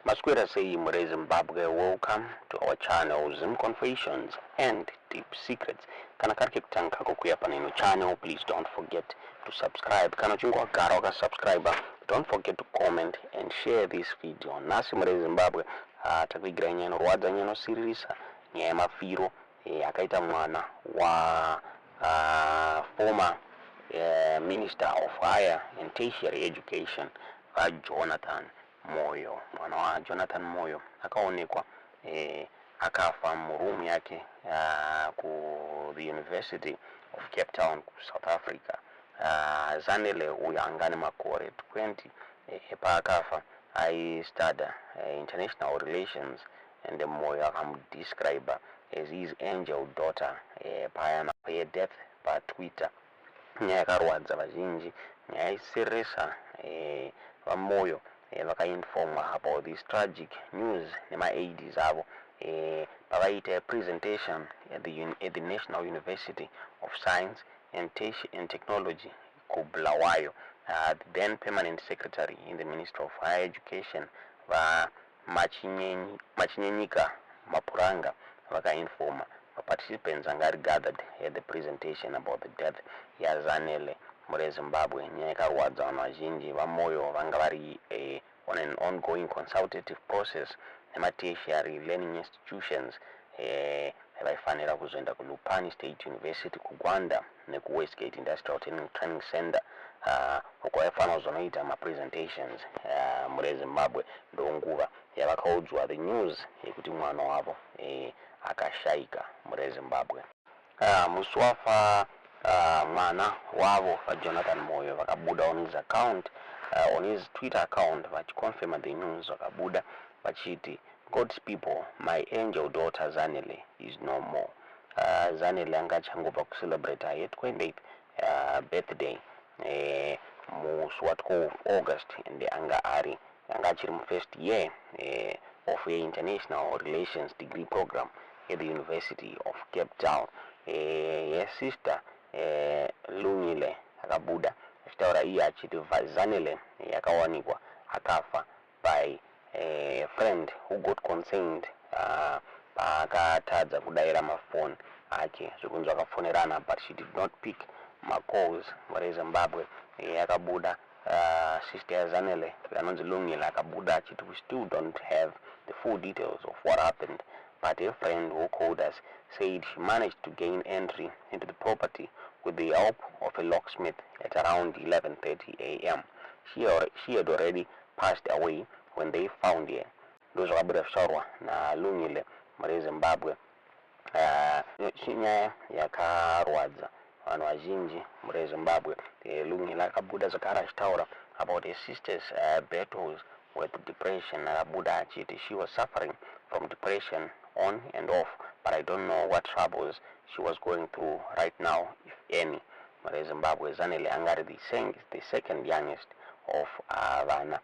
Masquerade say Zimbabwe, welcome to our channel Zim Confessions and Deep Secrets. Kana karike kutanka kukuya paneno channel, please don't forget to subscribe. Kana chungwa gara subscriber, don't forget to comment and share this video. Nasi Zimbabwe takwigira nyeno Anorwadza nyeno series nye Mafiro Akaita Mwana wa former Minister of Higher and Tertiary Education Moyo. Mwana wa Jonathan Moyo akaonekwa akafa mu room yake ku the University of Cape Town ku South Africa. Zanele uyangane makore 20 pa akafa I studied international relations, and Moyo akamdescribe as his angel daughter payana pa death pa Twitter. Nyakarwadza vazhinji nyaiseresa Moyo vakainform about this tragic news nema-aids avo pavaita presentation at the National University of Science and Technology kuBulawayo. The then permanent secretary in the Ministry of Higher Education Machinyenyika Mapuranga vakainform participants angari gathered at the presentation about the death ya Zanele Zimbabwe. Nyakarwadza vanhu vazhinji vaMoyo vanga vari on an ongoing consultative process nema-tertiary learning institutions vaifanira kuzoenda kuLupani State University kuGwanda nekuWestgate Industrial Training Center uko vaifanira kuzonoita ma-presentations Zimbabwe. Ndonguva yavakaudzwa the news yekuti mwana wavo akashaika Zimbabwe. Musi wafa mwana wavo Jonathan Moyo vakabuda on his account, on his Twitter account vachiconfirm the news. Vakabuda vachiti, God's people, my angel daughter Zanele is no more. Zanele anga changobva kucelebrate her 28th birthday musi watko August, and anga achiri mu first year of a international relations degree program at the University of Cape Town. Her sister Lungile akabuda achitaura iye achiti Zanele yakawanikwa akafa by a friend who got concerned paakatadza kudaira mafoni ake zvokunzi vakafonerana, but she did not pick macalls Zimbabwe. Yakabuda sister Zanele vanonzi Lungile akabuda achiti we still don't have the full details of what happened, but a friend who called us said she managed to gain entry into the property with the help of a locksmith at around 11:30 a.m. She had already passed away when they found her. Those were Sharwa na Lungile Zimbabwe. Chinyaya yakarwadza vanhu vazhinji Zimbabwe. Lungile akabuda zvakare achitaura about her sister's battles with depression. Akabuda achiti she was suffering from depression on and off, but I don't know what troubles she was going through right now, if any. Zimbabwe. Zanele angari the second youngest of vana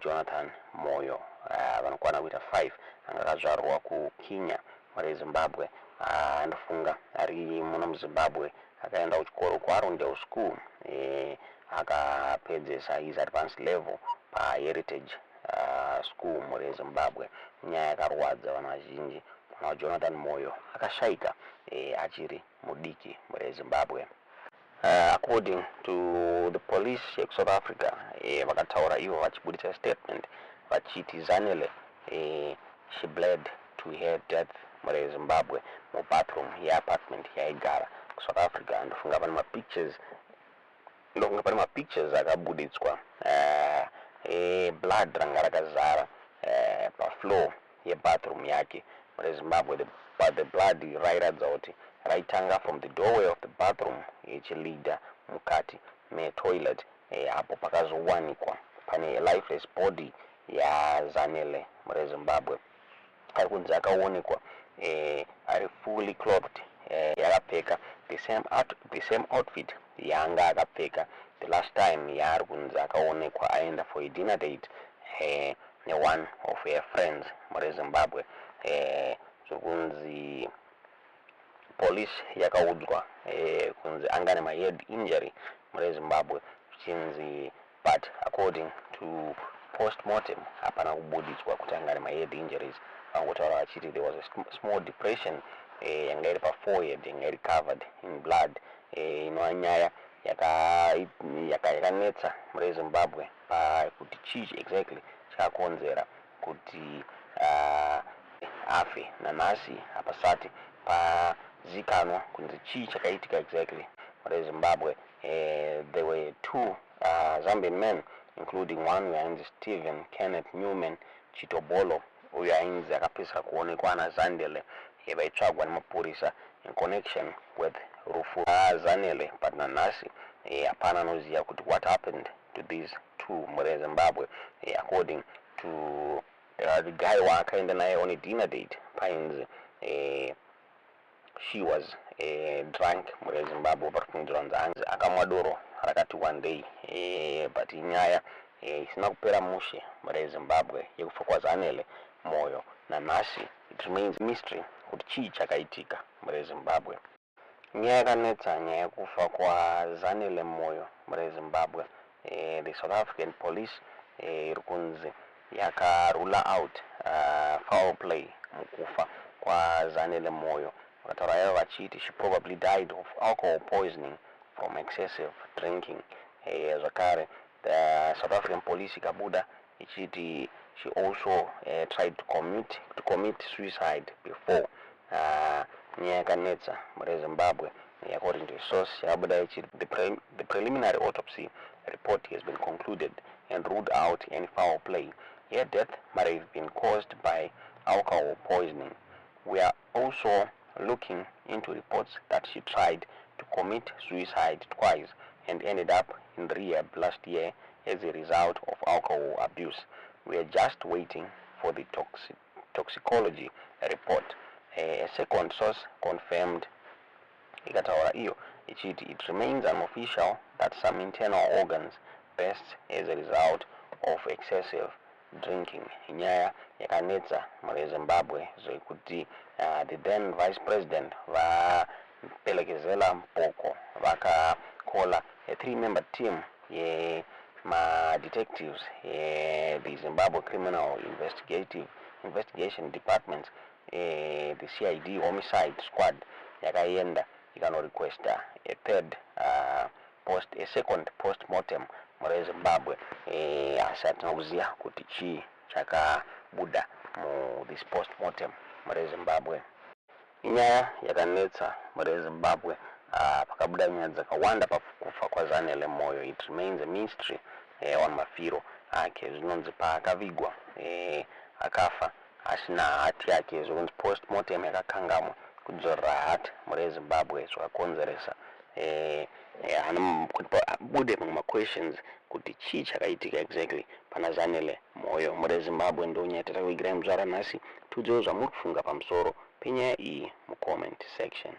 Jonathan Moyo, vanokwana kuita 5 angakazvarwa kuKenya Zimbabwe. Ndofunga ari muno muZimbabwe akaenda kuchikoro kuArundale School akapedzesa his advanced level paHeritage School Zimbabwe. Nyaya yakarwadza vanhu vazhinji. Mwana Jonathan Moyo akashaika achiri mudiki Zimbabwe. According to the police of South Africa, vakataura ivo vachibudisa statement vachiti Zanele she bled to her death Zimbabwe mu bathroom yeapartment yaigara kuSouth Africa. Ndofunga pane mapictures akabuditswa blood ranga rakazara pafloor yebathroom yake Zimbabwe, but the blood rairatidza kuti raitanga from the doorway of the bathroom ichilida mukati metoilet apo pakazowanikwa pane lifeless body yaZanele Zimbabwe. Ari kunzi akaonekwa ari fully clothed, yakapfeka the same outfit yaanga akapfeka the last time yaari kunzi akaonekwa aenda for a dinner date one of her friends Zimbabwe. Zvokunzi police yakaudzwa kunzi angane ma-head injury Zimbabwe, but according to post-mortem hapana kubudichwa kuti angari ma-head injuries. Vangotaura vachiti there was a small depression yanga iri pa-forehead yanga iri covered in blood, inova nyaya yakanetsa muri Zimbabwe kuti chii exactly chakakonzera kuti afe. Nanhasi hapasati pazikanwa kuti chii chakaitika exactly muri Zimbabwe. There were two Zambian men, including one Ainzi Stephen Kenneth Newman Chitobolo, uyo Ainzi akapedzisira kuonekwa naZanele vaitsvagwa nemapurisa in connection with rufu Zanele, but nanhasi hapana anoziva kuti what happened to these two muri Zimbabwe. According to the guy waakaenda naye on a dinner date paInzi, she was drunk muri Zimbabwe parikufungidzwa Ainzi akamwa doro rakati one day, but inyaya isina kupera mushe muri Zimbabwe yekufa kwaZanele Moyo. Nanhasi it remains mystery kuti chii chakaitika muri Zimbabwe. Nyaya yakanetsa nyaya yekufa kwaZanele Moyo muri Zimbabwe. The South African police iri kunzi yakarule out foul play mukufa kwaZanele Moyo. Vakataura ivo vachiti she probably died of alcohol poisoning from excessive drinking. Zvakare the South African police ikabuda ichiti she also tried to commit suicide before. Nyaya yakanetsa muri Zimbabwe. According to a source yakabuda ichiti the preliminary autopsy report has been concluded and ruled out any foul play. Her death might have been caused by alcohol poisoning. We are also looking into reports that she tried to commit suicide twice and ended up in rehab last year as a result of alcohol abuse. We are just waiting for the toxicology report. A second source confirmed ikataura iyo ichiti it remains unofficial that some internal organs burst as a result of excessive drinking. Nyaya yakanetsa muri Zimbabwe zvekuti the then vice president vapelekezela mpoko vakakola a 3-member team detectives the Zimbabwe Criminal Investigation Department, the CID homicide squad yakaenda ikanorequesta a second post-mortem muri Zimbabwe. Asi hatina kuziva kuti chii chakabuda mu this post-mortem muri Zimbabwe. Inyaya yakanetsa muri Zimbabwe. Pakabuda nyaya dzakawanda pakufa kwaZanele Moyo. It remains a mystery on Mafiro ake. Zvinonzi paakavigwa akafa asina hati yake, zvinonzi post-mortem yakakangamwa kudzorera hati muri Zimbabwe zvakakonzeresa bude mamwe questions kuti chii chakaitika exactly pana Zanele Moyo muri Zimbabwe. Ndonyaya tatakuigirai muzvara nhasi. Tiudzewo zvamuri kufunga pamusoro penyaya iyi mucomment section.